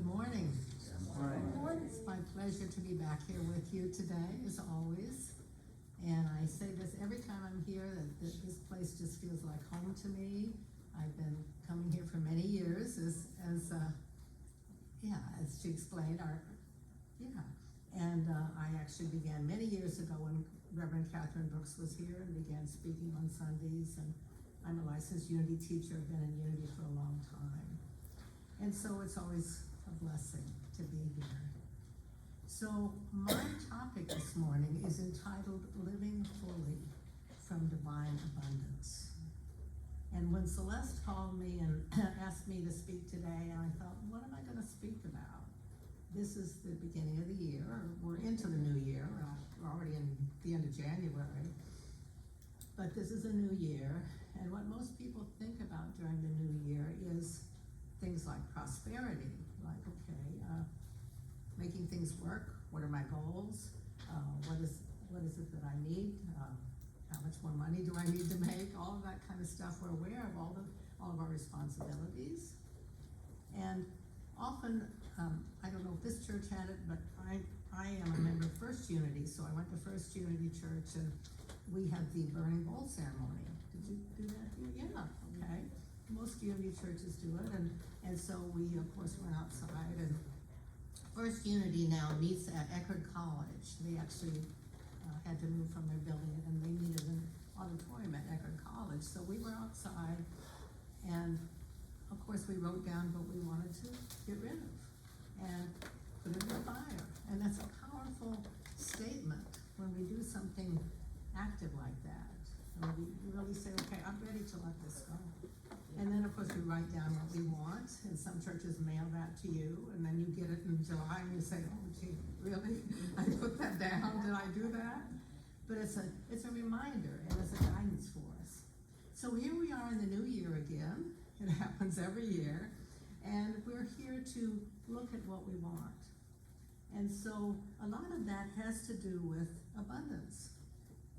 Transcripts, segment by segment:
morning. Good morning. It's my pleasure to be back here with you today, as always. And I say this every time I'm here, that this place just feels like home to me. I've been coming here for many years, as she explained. I actually began many years ago when Reverend Catherine Brooks was here and began speaking on Sundays. And I'm a licensed Unity teacher. I've been in Unity for a long time. And so it's always a blessing to be here. So my topic this morning is entitled Living Fully from Divine Abundance. And when Celeste called me and asked me to speak today, I thought, what am I going to speak about? This is the beginning of the year. We're into the new year. We're already in the end of January. But this is a new year. And what most people think about during the new year is things like prosperity, like, making things work. What are my goals? What is it that I need? How much more money do I need to make? All of that kind of stuff. We're aware of all of our responsibilities. And often, I don't know if this church had it, but I am a member of First Unity, so I went to First Unity Church and we had the burning bowl ceremony. Did you do that here? Yeah, okay. Most Unity churches do it, and so we, of course, went outside. And First Unity now meets at Eckerd College. They actually had to move from their building, and they needed an auditorium at Eckerd College. So we were outside, and of course we wrote down what we wanted to get rid of and put it in the fire. And that's a powerful statement when we do something active like that. And we really say, okay, I'm ready to let this go. And then, of course, we write down what we want, and some churches mail that to you, and then you get it in July, and you say, oh, gee, really? I put that down, did I do that? But it's a reminder, and it's a guidance for us. So here we are in the new year again. It happens every year, and we're here to look at what we want. And so a lot of that has to do with abundance.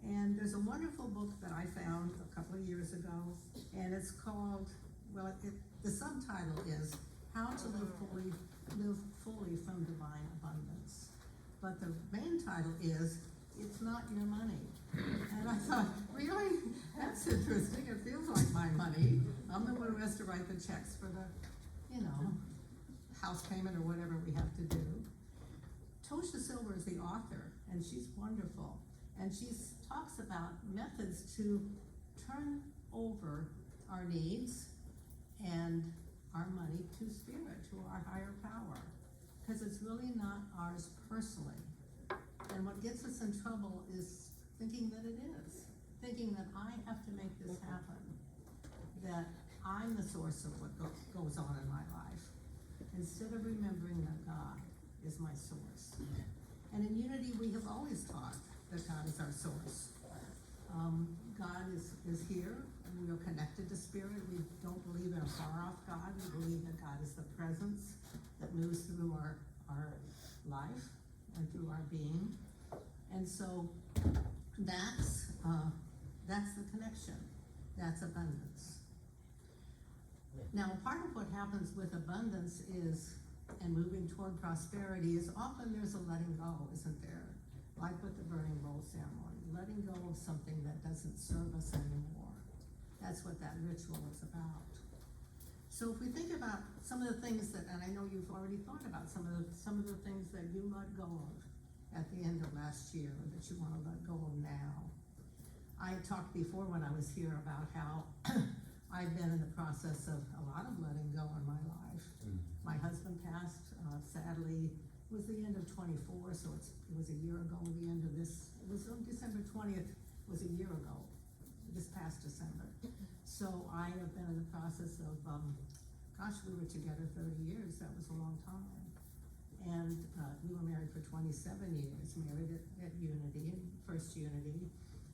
And there's a wonderful book that I found a couple of years ago, and it's called, the subtitle is How to Live Fully from Divine Abundance. But the main title is It's Not Your Money. And I thought, really? That's interesting. It feels like my money. I'm the one who has to write the checks for the, house payment or whatever we have to do. Tosha Silver is the author, and she's wonderful. And she talks about methods to turn over our needs and our money to spirit, to our higher power, because it's really not ours personally. And what gets us in trouble is thinking that it is, thinking that I have to make this happen, that I'm the source of what goes on in my life, instead of remembering that God is my source. And in Unity, we have always taught that God is our source. God is here, and we are connected to spirit. We don't believe in a far-off God. We believe that God is the presence that moves through our life and through our being. And so that's the connection. That's abundance. Now, part of what happens with abundance is, and moving toward prosperity, is often there's a letting go, isn't there? Like with the burning bowl ceremony, letting go of something that doesn't serve us anymore. That's what that ritual is about. So if we think about some of the things that, and I know you've already thought about some of the things that you let go of at the end of last year, or that you want to let go of now. I talked before when I was here about how I've been in the process of a lot of letting go in my life. My husband passed, sadly. It was the end of 24, so it was a year ago, the end of this. It was on December 20th, it was a year ago, this past December. So I have been in the process of, we were together 30 years, that was a long time. And we were married for 27 years, married at Unity, First Unity.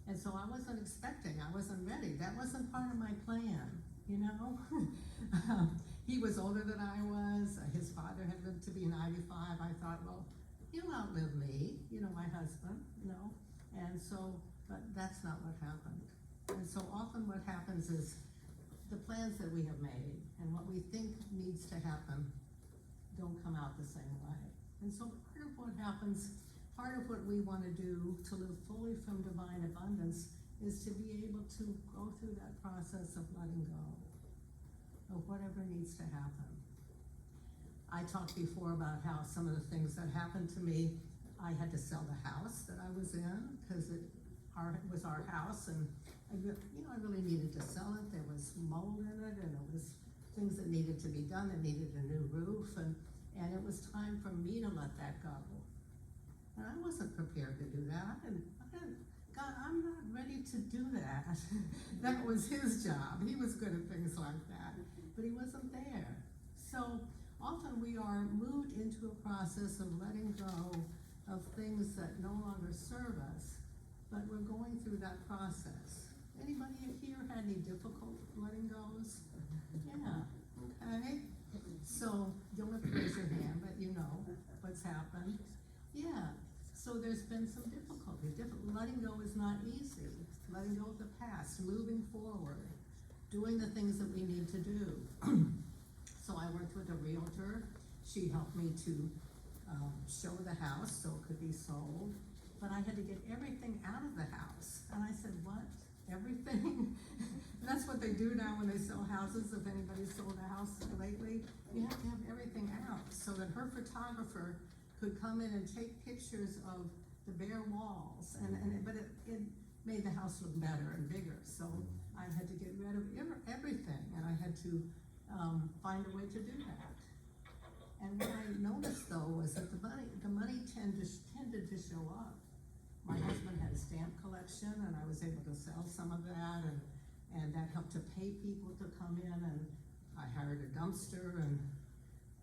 And so I wasn't expecting, I wasn't ready. That wasn't part of my plan, He was older than I was. His father had lived to be 95. I thought, well, he'll outlive me, my husband, And so, but that's not what happened. And so often what happens is the plans that we have made and what we think needs to happen don't come out the same way. And so part of what happens, part of what we want to do to live fully from divine abundance is to be able to go through that process of letting go of whatever needs to happen. I talked before about how some of the things that happened to me, I had to sell the house that I was in because it was our house, and I really needed to sell it. There was mold in it, and it was things that needed to be done. It needed a new roof, and it was time for me to let that go. And I wasn't prepared to do that, and God, I'm not ready to do that. That was his job. He was good at things like that, but he wasn't there. So often we are moved into a process of letting go of things that no longer serve us, but we're going through that process. Anybody here had any difficult letting goes? Yeah, okay. So you don't have to raise your hand, but you know what's happened. Yeah, so there's been some difficulty. Letting go is not easy. Letting go of the past, moving forward, doing the things that we need to do. So I worked with a realtor. She helped me to show the house so it could be sold. But I had to get everything out of the house. And I said, what? Everything? That's what they do now when they sell houses. If anybody's sold a house lately, you have to have everything out so that her photographer could come in and take pictures of the bare walls. But it made the house look better and bigger. So I had to get rid of everything, and I had to find a way to do that. And what I noticed though was that the money tended to show up. My husband had a stamp collection, and I was able to sell some of that, and that helped to pay people to come in, and I hired a dumpster, and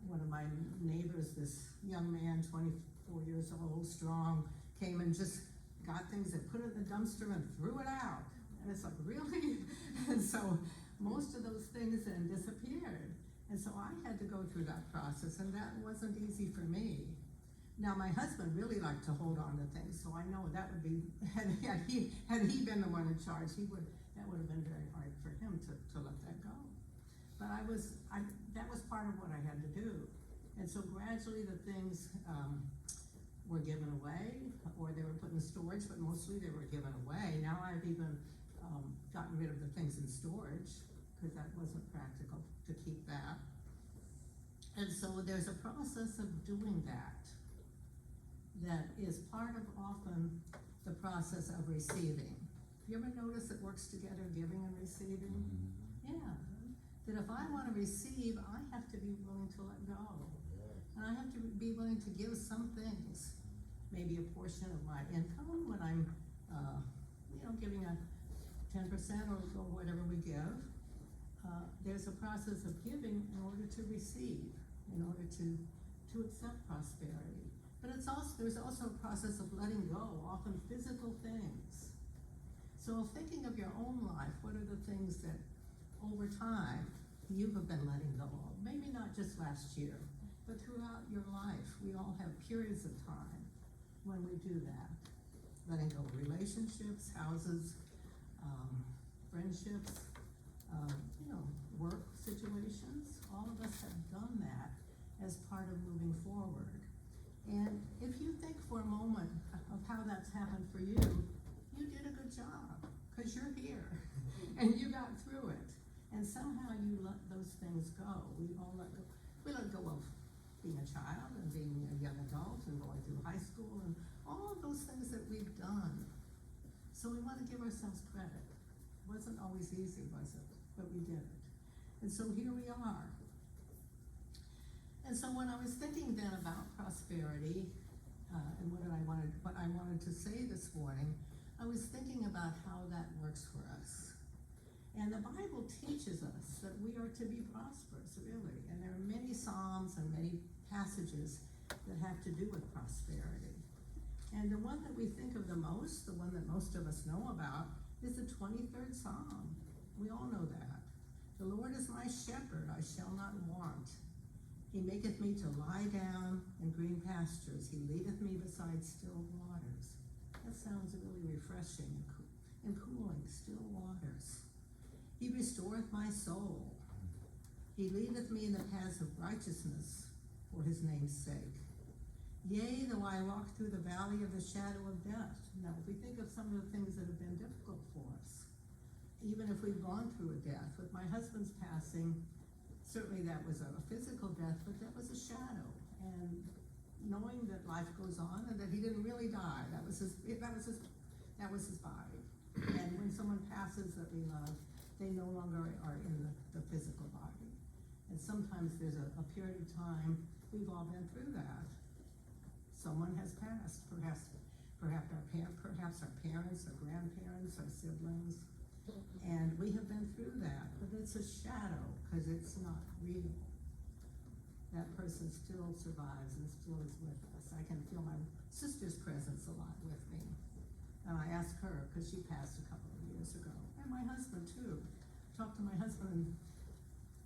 one of my neighbors, this young man, 24 years old, strong, came and just got things and put it in the dumpster and threw it out. And it's like, really? And so most of those things then disappeared. And so I had to go through that process, and that wasn't easy for me. Now, my husband really liked to hold on to things, so I know that would be, had he been the one in charge, that would have been very hard for him to let that go. But that was part of what I had to do. And so gradually the things were given away, or they were put in storage, but mostly they were given away. Now I've even gotten rid of the things in storage, because that wasn't practical to keep that. And so there's a process of doing that is part of often the process of receiving. You ever notice it works together, giving and receiving? Yeah. That if I want to receive, I have to be willing to let go. And I have to be willing to give some things, maybe a portion of my income when I'm, giving a 10% or whatever we give. There's a process of giving in order to receive, in order to accept prosperity. But there's also a process of letting go, often physical things. So thinking of your own life, what are the things that over time you have been letting go of? Maybe not just last year, but throughout your life. We all have periods of time when we do that. Letting go of relationships, houses, friendships, work situations. All of us have done that as part of moving forward. And if you think for a moment of how that's happened for you, you did a good job, because you're here, and you got through it. And somehow you let those things go. We all let go. We let go of being a child and being a young adult and going through high school and all of those things that we've done. So we want to give ourselves credit. It wasn't always easy, was it? But we did it. And so here we are. And so when I was thinking then about prosperity and what I wanted to say this morning, I was thinking about how that works for us. And the Bible teaches us that we are to be prosperous, really. And there are many psalms and many passages that have to do with prosperity. And the one that we think of the most, the one that most of us know about, is the 23rd Psalm. We all know that. The Lord is my shepherd, I shall not want. He maketh me to lie down in green pastures. He leadeth me beside still waters. That sounds really refreshing and cooling, still waters. He restoreth my soul. He leadeth me in the paths of righteousness for his name's sake. Yea, though I walk through the valley of the shadow of death. Now, if we think of some of the things that have been difficult for us, even if we've gone through a death, with my husband's passing, certainly that was a physical death, but that was a shadow. And knowing that life goes on and that he didn't really die, that was his body. And when someone passes that we love, they no longer are in the physical body. And sometimes there's a period of time, we've all been through that. Someone has passed, perhaps our parents, our grandparents, our siblings, and we have been through that, but it's a shadow, because it's not real. That person still survives and still is with us. I can feel my sister's presence a lot with me. And I asked her, because she passed a couple of years ago, and my husband too. Talked to my husband, and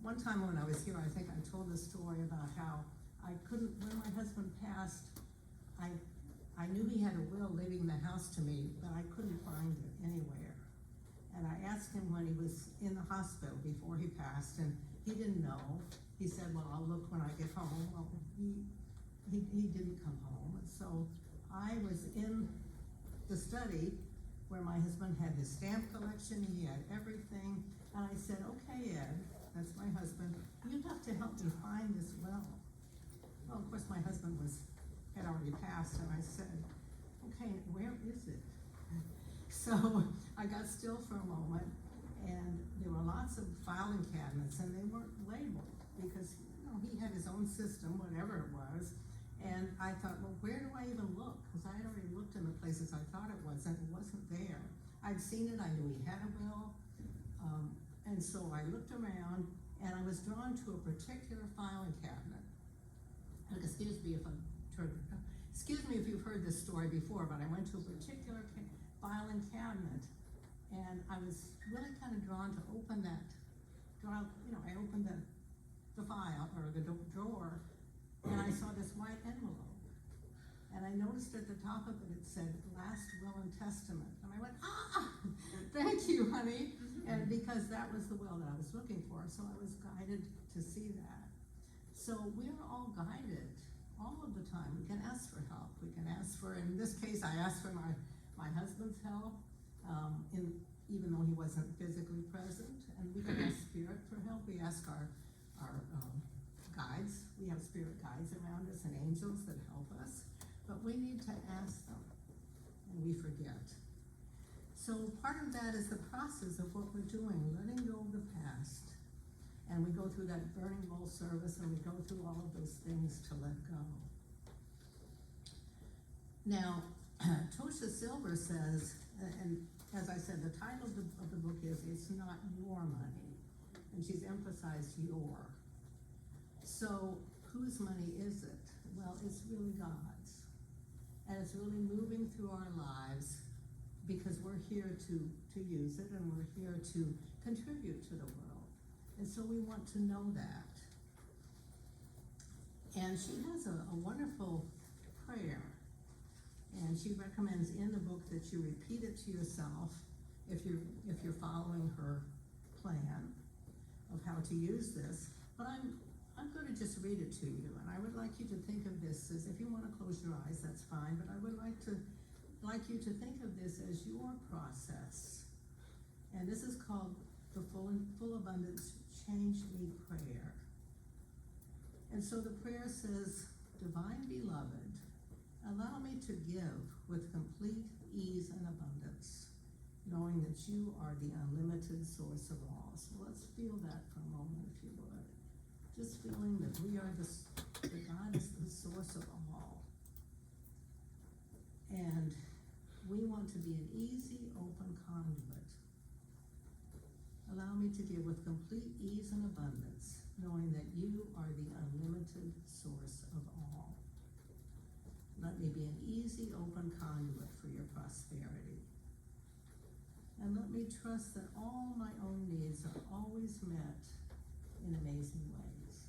one time when I was here, I think I told the story about how when my husband passed, I knew he had a will leaving the house to me, but I couldn't find it anywhere. And I asked him when he was in the hospital before he passed, and he didn't know. He said, well, I'll look when I get home. Well, he didn't come home. And so I was in the study where my husband had his stamp collection, he had everything, and I said, okay, Ed, that's my husband, you have to help me find this well. Well, of course, my husband had already passed, and I said, okay, where is it? So I got still for a moment, and there were lots of filing cabinets, and they weren't labeled, because he had his own system, whatever it was. And I thought, well, where do I even look? Because I had already looked in the places I thought it was, and it wasn't there. I'd seen it, I knew he had a will, and so I looked around, and I was drawn to a particular filing cabinet. And excuse me if you've heard this story before, but I went to a particular filing cabinet, and I was really kind of drawn to open that. I opened the file or the drawer. And I saw this white envelope, and I noticed at the top of it said, last will and testament. And I went, thank you, honey. And because that was the will that I was looking for, so I was guided to see that. So we're all guided all of the time. We can ask for help. We can ask for, in this case, I asked for my husband's help, even though he wasn't physically present. And we can ask spirit for help. We ask our guides. We have spirit guides around us and angels that help us, but we need to ask them, and we forget. So part of that is the process of what we're doing, letting go of the past. And we go through that burning bowl service, and we go through all of those things to let go. Now, Tosha Silver says, and as I said, the title of the book is It's Not Your Money, and she's emphasized your. So, whose money is it? Well, it's really God's. And it's really moving through our lives because we're here to use it, and we're here to contribute to the world. And so we want to know that. And she has a wonderful prayer. And she recommends in the book that you repeat it to yourself if you're following her plan of how to use this. But I'm going to just read it to you, and I would like you to think of this as, if you want to close your eyes, that's fine, but I would like you to think of this as your process. And this is called the Full Abundance Change Me Prayer. And so the prayer says, Divine Beloved, allow me to give with complete ease and abundance, knowing that you are the unlimited source of all. So let's feel that for a moment, if you would. Just feeling that we are that God is the source of all. And we want to be an easy, open conduit. Allow me to give with complete ease and abundance, knowing that you are the unlimited source of all. Let me be an easy, open conduit for your prosperity. And let me trust that all my own needs are always met in amazing ways.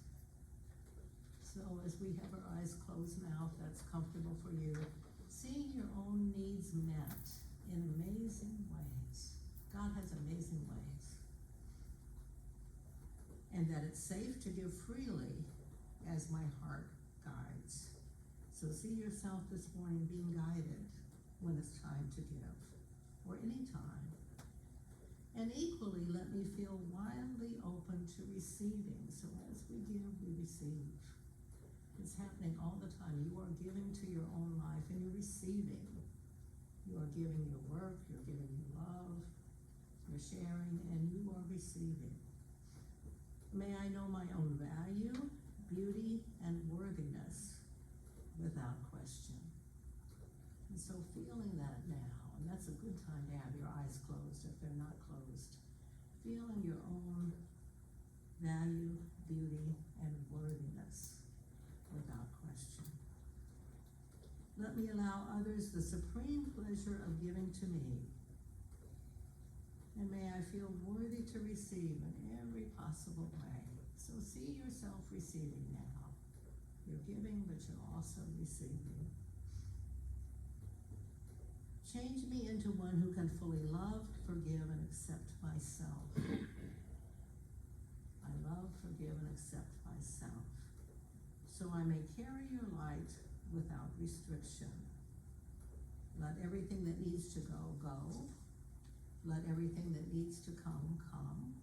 So as we have our eyes closed now, if that's comfortable for you, seeing your own needs met in amazing ways. God has amazing ways. And that it's safe to give freely as my heart guides. So see yourself this morning being guided when it's time to give, or any time. And equally, let me feel wildly open to receiving. So as we give, we receive. It's happening all the time. You are giving to your own life and you're receiving. You are giving your work, you're giving your love, you're sharing, and you are receiving. May I know my own value, beauty, and worthiness without question. And so feeling that now, and that's a good time to have your eyes closed if they're not closed. Feeling your own value, beauty, and worthiness without question. Let me allow others the supreme pleasure of giving to me. And may I feel worthy to receive in every possible way. So see yourself receiving now. You're giving, but you're also receiving. Change me into one who can fully love, forgive, and accept myself. I love, forgive, and accept myself. So I may carry your light without restriction. Let everything that needs to go, go. Let everything that needs to come, come.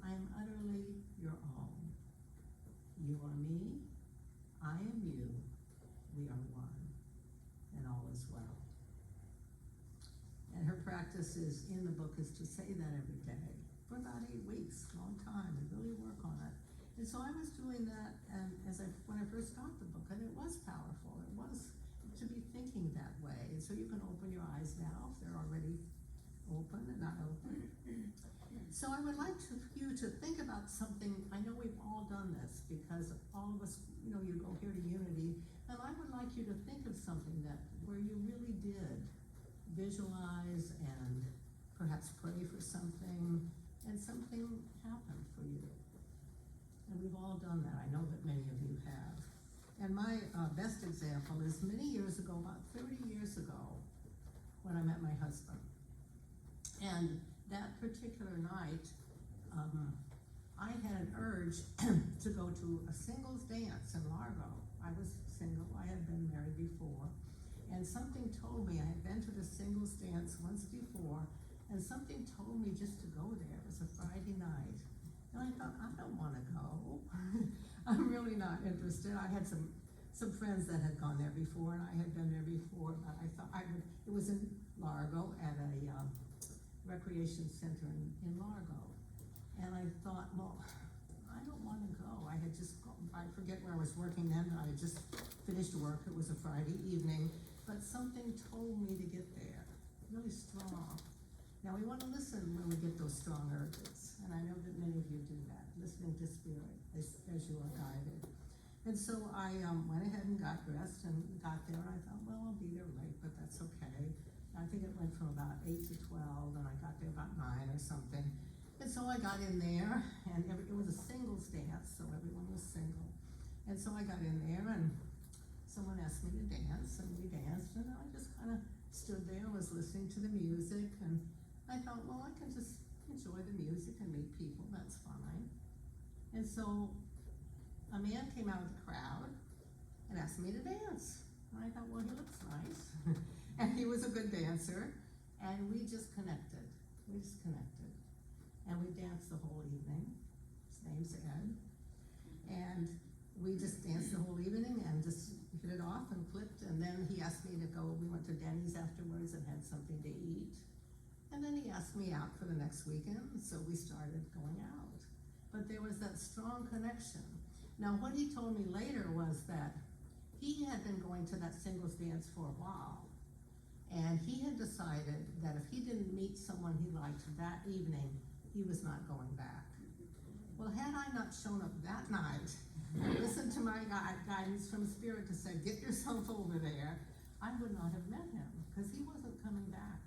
I am utterly your own. You are me, I am you, we are one, and all is well. And her practice is, in the book, is to say that every day for about 8 weeks, long time, and really work on it. And so I was doing that when I first got the book, and it was powerful. It was to be thinking that way. And so you can open your eyes now if they're already open and not open. So I would like you to think about something. I know we've all done this because all of us, you go here to Unity, and I would like you to think of something where you really did visualize and perhaps pray for something, and something happened for you. And we've all done that. I know that many of you have. And my best example is many years ago, about 30 years ago, when I met my husband. And that particular night, I had an urge to go to a singles dance in Largo. I was single, I had been married before, and something told me, I had been to the singles dance once before, and something told me just to go there. It was a Friday night. And I thought, I don't want to go. I'm really not interested. I had some friends that had gone there before, and I had been there before, but I thought it was in Largo at a recreation center in Largo. And I thought, well, I don't want to go. I had just I forget where I was working then, but I had just finished work. It was a Friday evening, but something told me to get there, really strong. Now we want to listen when we get those strong urges, and I know that many of you do that, listening to Spirit as you are guided. And so I went ahead and got dressed and got there, and I thought, well, I'll be there late, but that's okay. I think it went from about 8 to 12, and I got there about 9 or something. And so I got in there, and it was a singles dance, so everyone was single. And so I got in there, and someone asked me to dance, and we danced, and I just kind of stood there and was listening to the music, and I thought, well, I can just enjoy the music and meet people, that's fine. And so a man came out of the crowd and asked me to dance. And I thought, well, he looks nice. And he was a good dancer, and we just connected. And we danced the whole evening. His name's Ed. And we just danced the whole evening and just hit it off and clicked. And then he asked me to go, we went to Denny's afterwards and had something to eat. And then he asked me out for the next weekend, so we started going out. But there was that strong connection. Now, what he told me later was that he had been going to that singles dance for a while, and he had decided that if he didn't meet someone he liked that evening, he was not going back. Well, had I not shown up that night and listened to my guidance from Spirit to say, get yourself over there, I would not have met him, because he wasn't coming back.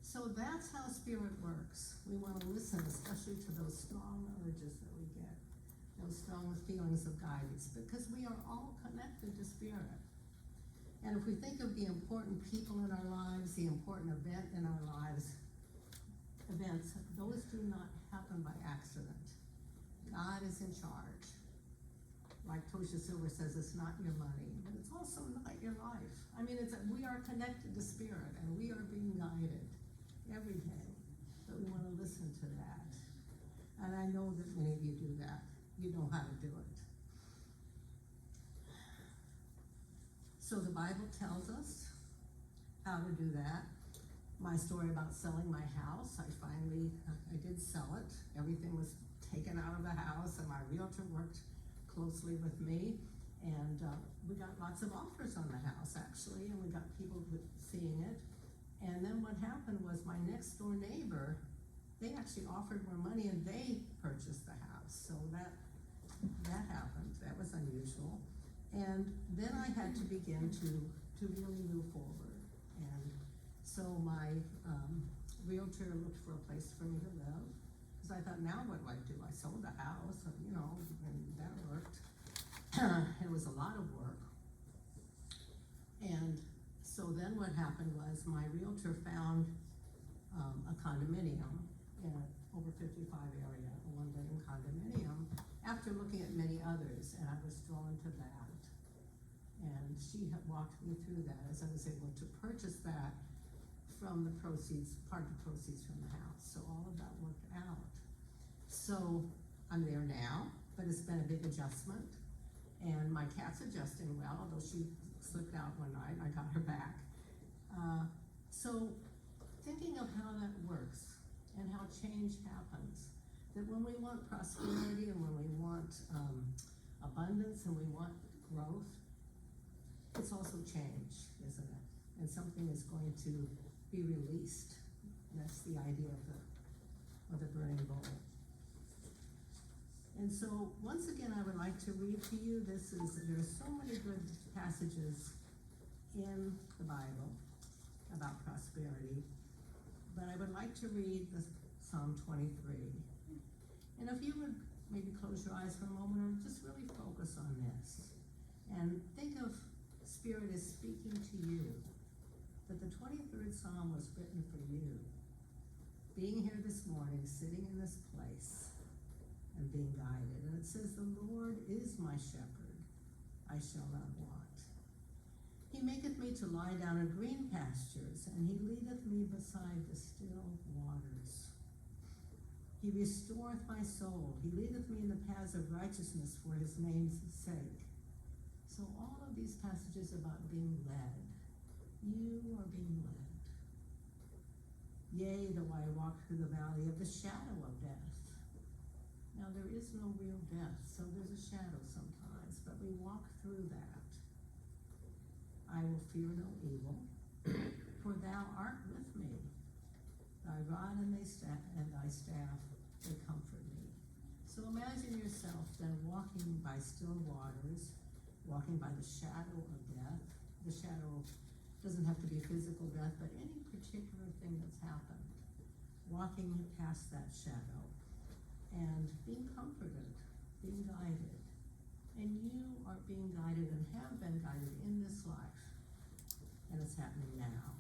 So that's how Spirit works. We want to listen, especially to those strong urges that we get, those strong feelings of guidance, because we are all connected to Spirit. And if we think of the important people in our lives, the important event in our lives, events, those do not happen by accident. God is in charge. like Tosha Silver says, it's not your money, but it's also not your life. I mean, we are connected to spirit, and we are being guided every day, but we want to listen to that. And I know that many of you do that. You know how to do it. So the Bible tells us how to do that. My story about selling my house, I did sell it. Everything was taken out of the house, and my realtor worked closely with me, and we got lots of offers on the house, actually, and we got people seeing it. And then what happened was my next door neighbor, they actually offered more money, and they purchased the house. So that happened. That was unusual. And then I had to begin to really move forward. And so my realtor looked for a place for me to live, because I thought, now what do I do? I sold the house, and that worked. It was a lot of work. And so then what happened was my realtor found a condominium in an over 55 area, a one-bedroom condominium, after looking at many others, and I was drawn to that. And she had walked me through that as I was able to purchase that from the proceeds, part of the proceeds from the house. So all of that worked out. So I'm there now, but it's been a big adjustment. And my cat's adjusting well, although she slipped out one night, I got her back. So thinking of how that works and how change happens, that when we want prosperity and when we want abundance and we want growth, it's also change, isn't it? And something is going to be released. That's the idea of the burning bowl. And so, once again, I would like to read to you. There are so many good passages in the Bible about prosperity, but I would like to read Psalm 23. And if you would maybe close your eyes for a moment or just really focus on this and think of Spirit is speaking to you, that the 23rd Psalm was written for you. Being here this morning, sitting in this place, and being guided. And it says, the Lord is my shepherd, I shall not want. He maketh me to lie down in green pastures, and he leadeth me beside the still waters. He restoreth my soul. He leadeth me in the paths of righteousness for his name's sake. So all of these passages about being led, you are being led. Yea, though I walk through the valley of the shadow of death. Now there is no real death, so there's a shadow sometimes, but we walk through that. I will fear no evil, for thou art with me. Thy rod and thy staff, they comfort me. So imagine yourself then walking by still waters, walking by the shadow of death. The shadow doesn't have to be physical death, but any particular thing that's happened. Walking past that shadow and being comforted, being guided. And you are being guided and have been guided in this life. And it's happening now.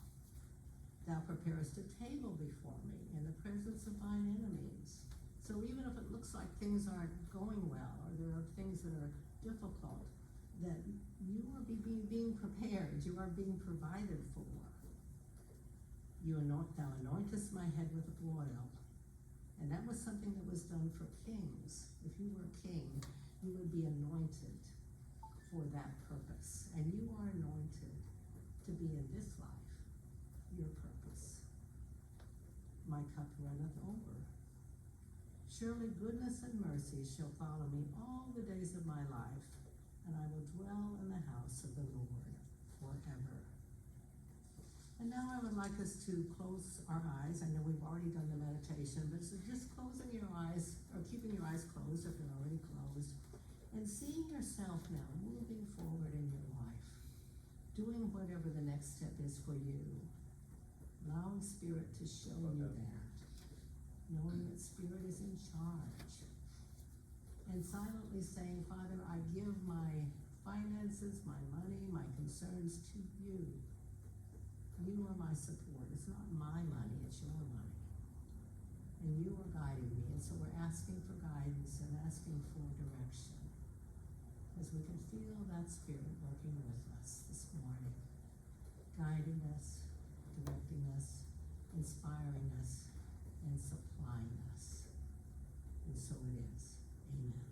Thou preparest a table before me in the presence of mine enemies. So even if it looks like things aren't going well, or there are things that are difficult, that you are being prepared, you are being provided for. Thou anointest my head with oil. And that was something that was done for kings. If you were a king, you would be anointed for that purpose. And you are anointed to be in this life, your purpose. My cup runneth over. Surely goodness and mercy shall follow me all the days of my life, and I will dwell in the house of the Lord forever. And now I would like us to close our eyes. I know we've already done the meditation, but so just closing your eyes, or keeping your eyes closed if they're already closed, and seeing yourself now moving forward in your life, doing whatever the next step is for you, allowing Spirit to show you that, knowing that Spirit is in charge, and silently saying, Father, I give my finances, my money, my concerns to you. You are my support. It's not my money, it's your money. And you are guiding me, and so we're asking for guidance and asking for direction. God's Spirit working with us this morning, guiding us, directing us, inspiring us, and supplying us. And so it is. Amen.